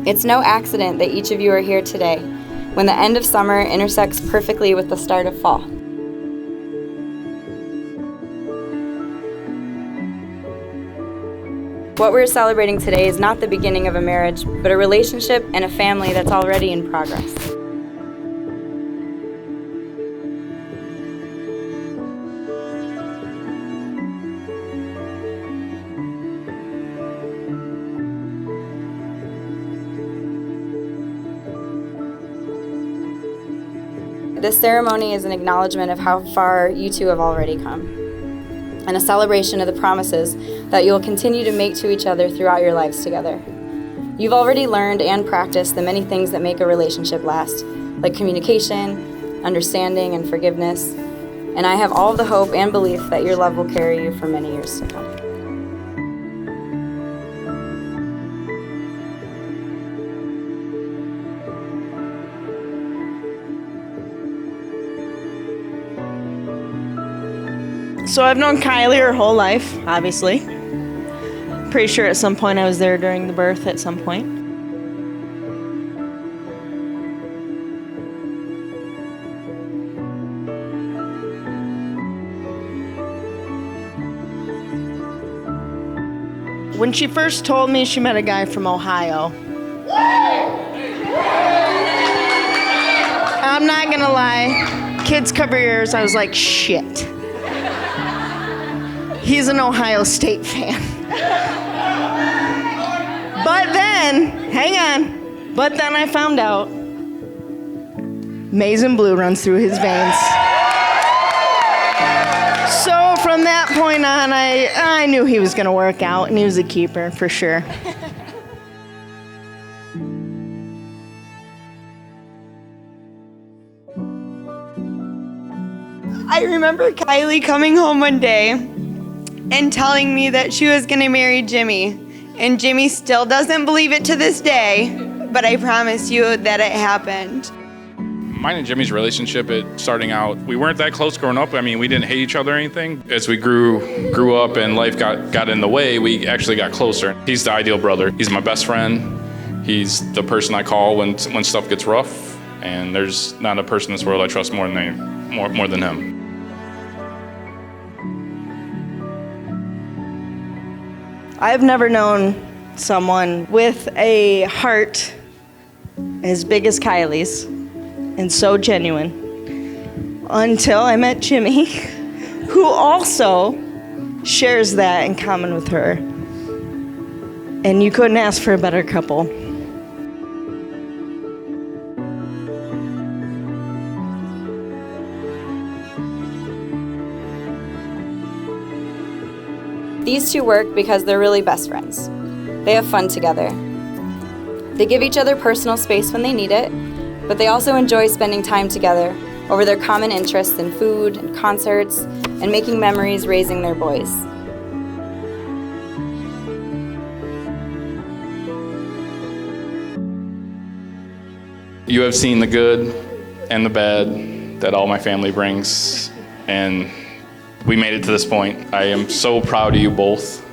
It's no accident that each of you are here today, when the end of summer intersects perfectly with the start of fall. What we're celebrating today is not the beginning of a marriage, but a relationship and a family that's already in progress. This ceremony is an acknowledgement of how far you two have already come, and a celebration of the promises that you will continue to make to each other throughout your lives together. You've already learned and practiced the many things that make a relationship last, like communication, understanding, and forgiveness, and I have all the hope and belief that your love will carry you for many years to come. So I've known Kylee her whole life, obviously. Pretty sure at some point I was there during the birth at some point. When she first told me she met a guy from Ohio, I'm not gonna lie, kids cover your ears, I was like, shit. He's an Ohio State fan. But then, hang on, but then I found out maize and blue runs through his veins. So from that point on, I knew he was gonna work out, and he was a keeper for sure. I remember Kylee coming home one day and telling me that she was going to marry Jimmy. And Jimmy still doesn't believe it to this day, but I promise you that it happened. Mine and Jimmy's relationship, starting out, we weren't that close growing up. I mean, we didn't hate each other or anything. As we grew up and life got in the way, we actually got closer. He's the ideal brother. He's my best friend. He's the person I call when stuff gets rough. And there's not a person in this world I trust more than him. I've never known someone with a heart as big as Kylie's and so genuine until I met Jimmy, who also shares that in common with her. And you couldn't ask for a better couple. These two work because they're really best friends. They have fun together. They give each other personal space when they need it, but they also enjoy spending time together over their common interests in food and concerts and making memories raising their boys. You have seen the good and the bad that all my family brings, and we made it to this point. I am so proud of you both.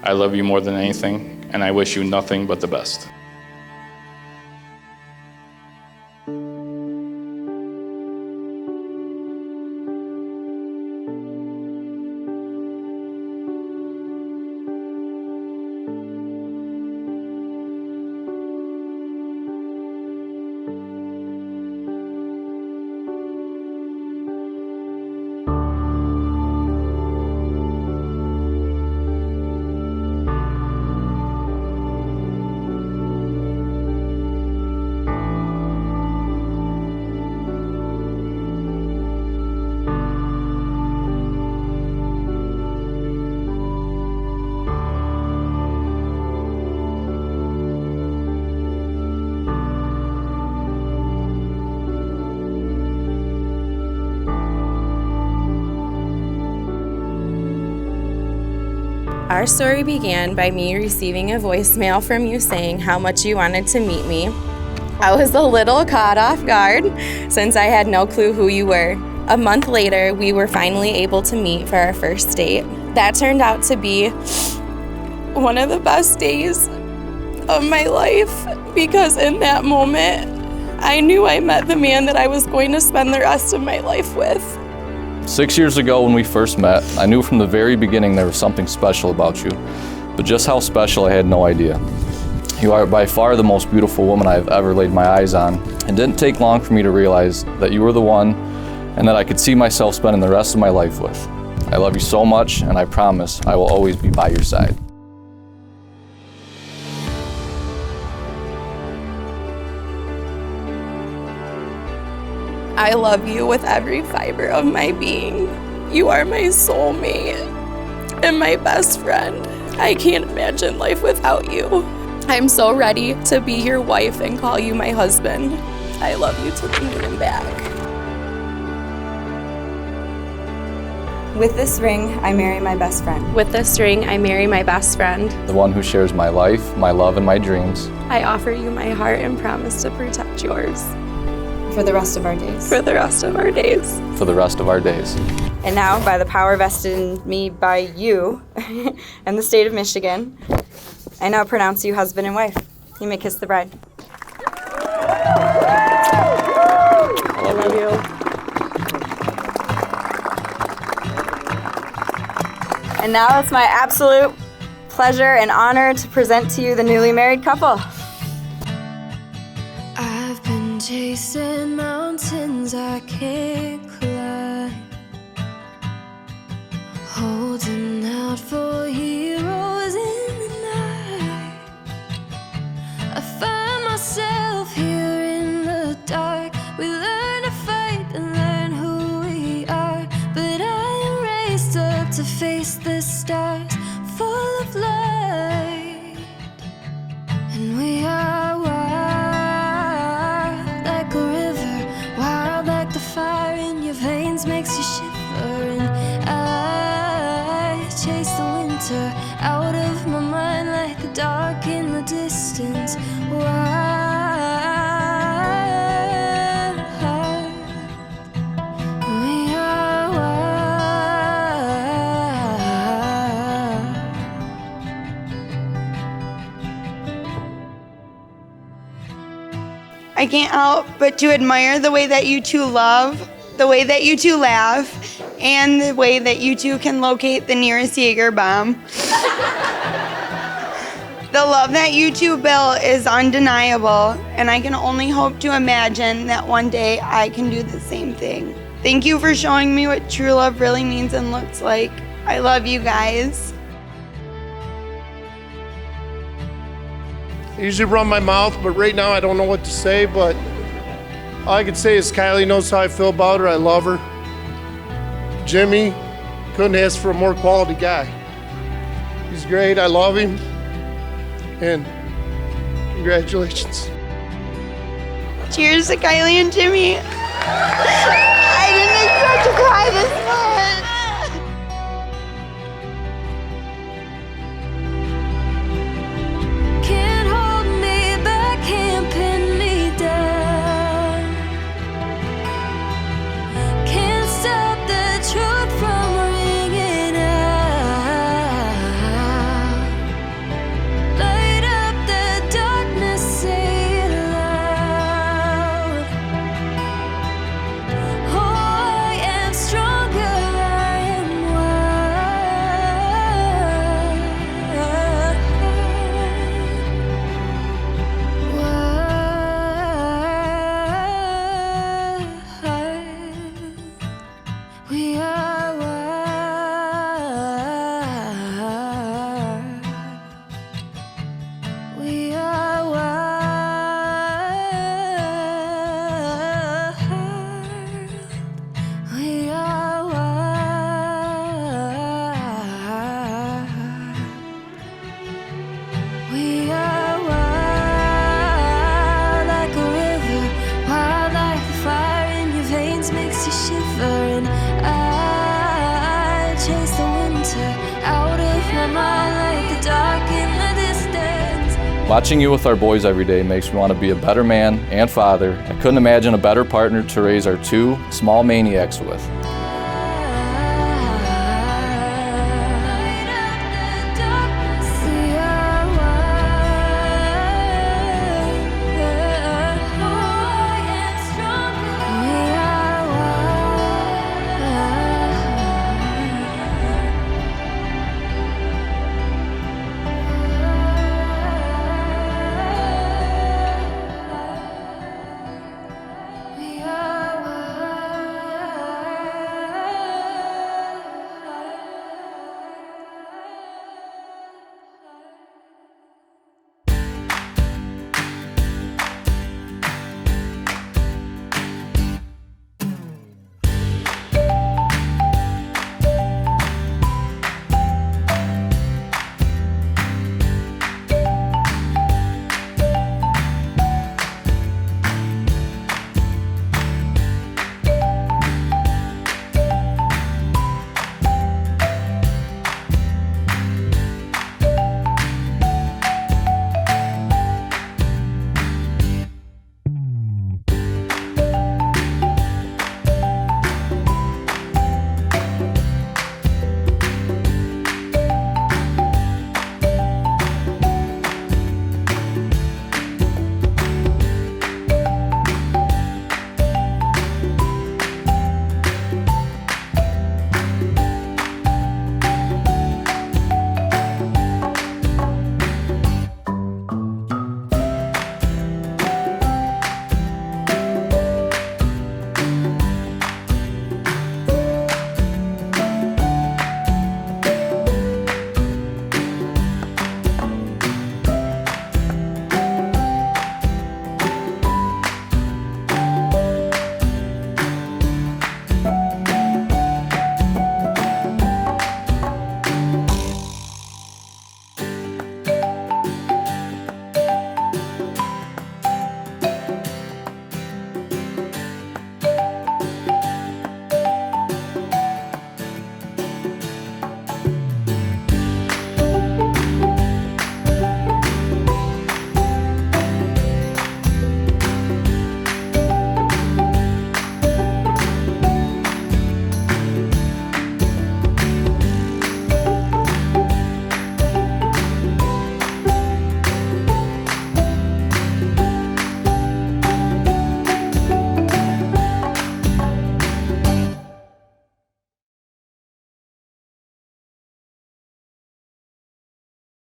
I love you more than anything, and I wish you nothing but the best. Our story began by me receiving a voicemail from you saying how much you wanted to meet me. I was a little caught off guard since I had no clue who you were. A month later, we were finally able to meet for our first date. That turned out to be one of the best days of my life, because in that moment, I knew I met the man that I was going to spend the rest of my life with. 6 years ago when we first met, I knew from the very beginning there was something special about you, but just how special I had no idea. You are by far the most beautiful woman I've ever laid my eyes on. It didn't take long for me to realize that you were the one and that I could see myself spending the rest of my life with. I love you so much, and I promise I will always be by your side. I love you with every fiber of my being. You are my soulmate and my best friend. I can't imagine life without you. I'm so ready to be your wife and call you my husband. I love you to the moon and back. With this ring, I marry my best friend. With this ring, I marry my best friend. The one who shares my life, my love, and my dreams. I offer you my heart and promise to protect yours. For the rest of our days. For the rest of our days. For the rest of our days. And now, by the power vested in me by you and the state of Michigan, I now pronounce you husband and wife. You may kiss the bride. I love you. And now it's my absolute pleasure and honor to present to you the newly married couple. I've been chasing mountains I can't climb, holding out for heroes in the night. I find myself here in the dark. We learn to fight and learn who we are, but I am raised up to face the stars, full of light. And we are wild like a river, wild like the fire in your veins makes you shiver. And I chase the winter out of my mind like the dark in the distance. Wild. We are wild. I can't help but to admire the way that you two love, the way that you two laugh, and the way that you two can locate the nearest Jaeger bomb. The love that you two built is undeniable, and I can only hope to imagine that one day I can do the same thing. Thank you for showing me what true love really means and looks like. I love you guys. I usually run my mouth, but right now I don't know what to say, but all I can say is Kylee knows how I feel about her. I love her. Jimmy, couldn't ask for a more quality guy. He's great. I love him. And congratulations. Cheers to Kylee and Jimmy. I didn't expect to cry this much. Can't hold me back, can't pin me down. Can't stop the truth from ringing out. Light up the darkness, say it loud. Oh, I am stronger, I am we are wild. We are wild. We are wild. We are wild like a river, wild like the fire in your veins makes you shiver. And I chase the winter out of my mind like the dark in the distance. Watching you with our boys every day makes me want to be a better man and father. I couldn't imagine a better partner to raise our two small maniacs with.